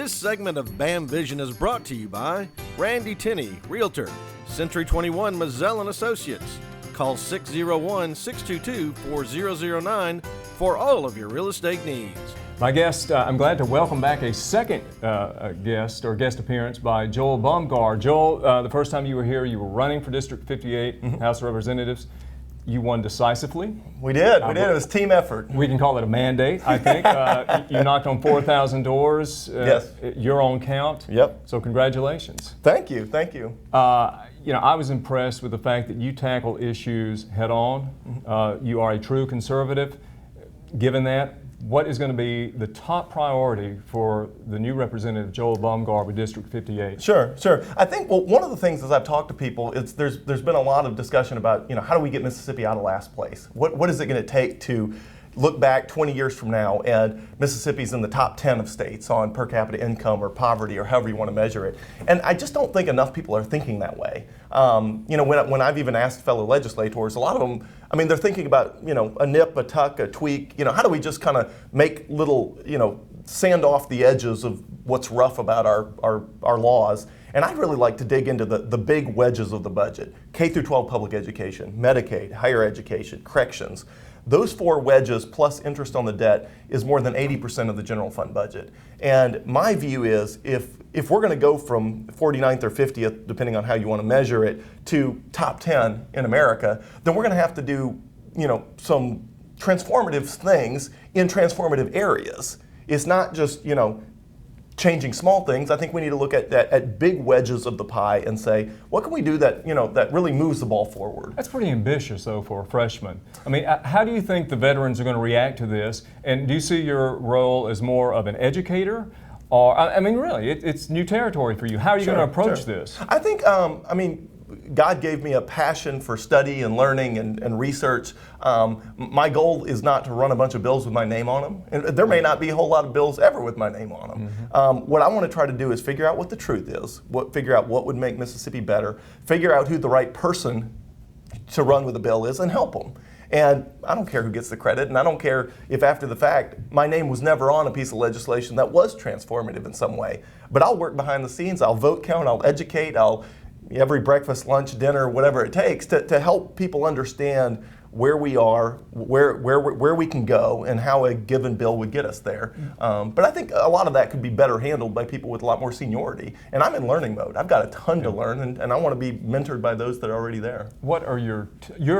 This segment of BAM Vision is brought to you by Randy Tinney, Realtor, Century 21 Mazzell & Associates. Call 601-622-4009 for all of your real estate needs. My guest, I'm glad to welcome back a second guest appearance by Joel Bomgar. Joel, the first time you were here, you were running for District 58, House of Representatives. You won decisively. We did. It was a team effort. We can call it a mandate, I think. You knocked on 4,000 doors. Yes. Your own count. Yep. So congratulations. Thank you. I was impressed with the fact that you tackle issues head on. You are a true conservative. Given that, what is going to be the top priority for the new representative, Joel Bomgar, with District 58? Sure. I think one of the things as I've talked to people, there's been a lot of discussion about how do we get Mississippi out of last place? What is it going to take to look back 20 years from now and Mississippi's in the top 10 of states on per capita income or poverty or however you want to measure it. And I just don't think enough people are thinking that way. When I've even asked fellow legislators, a lot of them, they're thinking about, a nip, a tuck, a tweak, how do we just kind of make little, sand off the edges of what's rough about our laws. And I'd really like to dig into the big wedges of the budget. K through 12 public education, Medicaid, higher education, corrections. Those four wedges plus interest on the debt is more than 80% of the general fund budget. And my view is if we're going to go from 49th or 50th, depending on how you want to measure it, to top 10 in America, then we're going to have to do some transformative things in transformative areas. It's not just changing small things. I think we need to look at big wedges of the pie and say, what can we do that that really moves the ball forward? That's pretty ambitious, though, for a freshman. How do you think the veterans are going to react to this? And do you see your role as more of an educator? Or, really, it's new territory for you. How are you going to approach this? I think, God gave me a passion for study and learning and research. My goal is not to run a bunch of bills with my name on them. And there may not be a whole lot of bills ever with my name on them. What I want to try to do is figure out what the truth is, figure out what would make Mississippi better, figure out who the right person to run with the bill is, and help them. And I don't care who gets the credit, and I don't care if after the fact my name was never on a piece of legislation that was transformative in some way. But I'll work behind the scenes, I'll vote count, I'll educate, every breakfast, lunch, dinner, whatever it takes to help people understand where we are, where we can go, and how a given bill would get us there. But I think a lot of that could be better handled by people with a lot more seniority. And I'm in learning mode. I've got a ton to learn, and I want to be mentored by those that are already there. What are your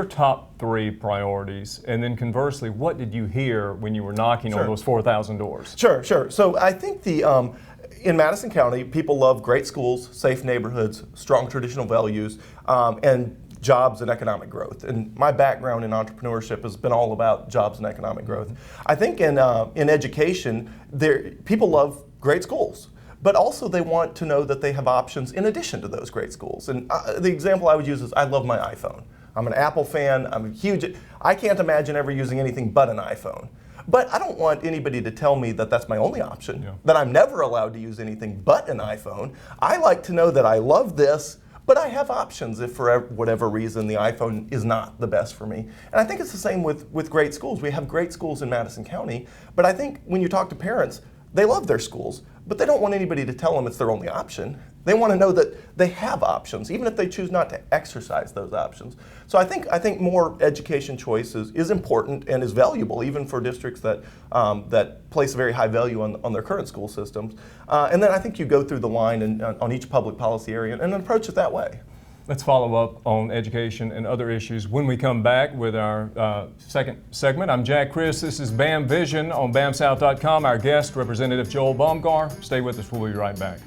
top three priorities? And then conversely, what did you hear when you were knocking on those 4,000 doors? Sure. So I think in Madison County, people love great schools, safe neighborhoods, strong traditional values, and jobs and economic growth. And my background in entrepreneurship has been all about jobs and economic growth. I think in education, people love great schools, but also they want to know that they have options in addition to those great schools. And the example I would use is I love my iPhone. I'm an Apple fan. I can't imagine ever using anything but an iPhone. But I don't want anybody to tell me that that's my only option, that I'm never allowed to use anything but an iPhone. I like to know that I love this, but I have options if for whatever reason the iPhone is not the best for me. And I think it's the same with great schools. We have great schools in Madison County, but I think when you talk to parents, they love their schools, but they don't want anybody to tell them it's their only option. They want to know that they have options, even if they choose not to exercise those options. So I think more education choice is important and is valuable, even for districts that place a very high value on their current school systems. And then I think you go through the line and on each public policy area and approach it that way. Let's follow up on education and other issues when we come back with our second segment. I'm Jack Chris. This is BAM Vision on BAMSouth.com. Our guest, Representative Joel Bomgar. Stay with us. We'll be right back.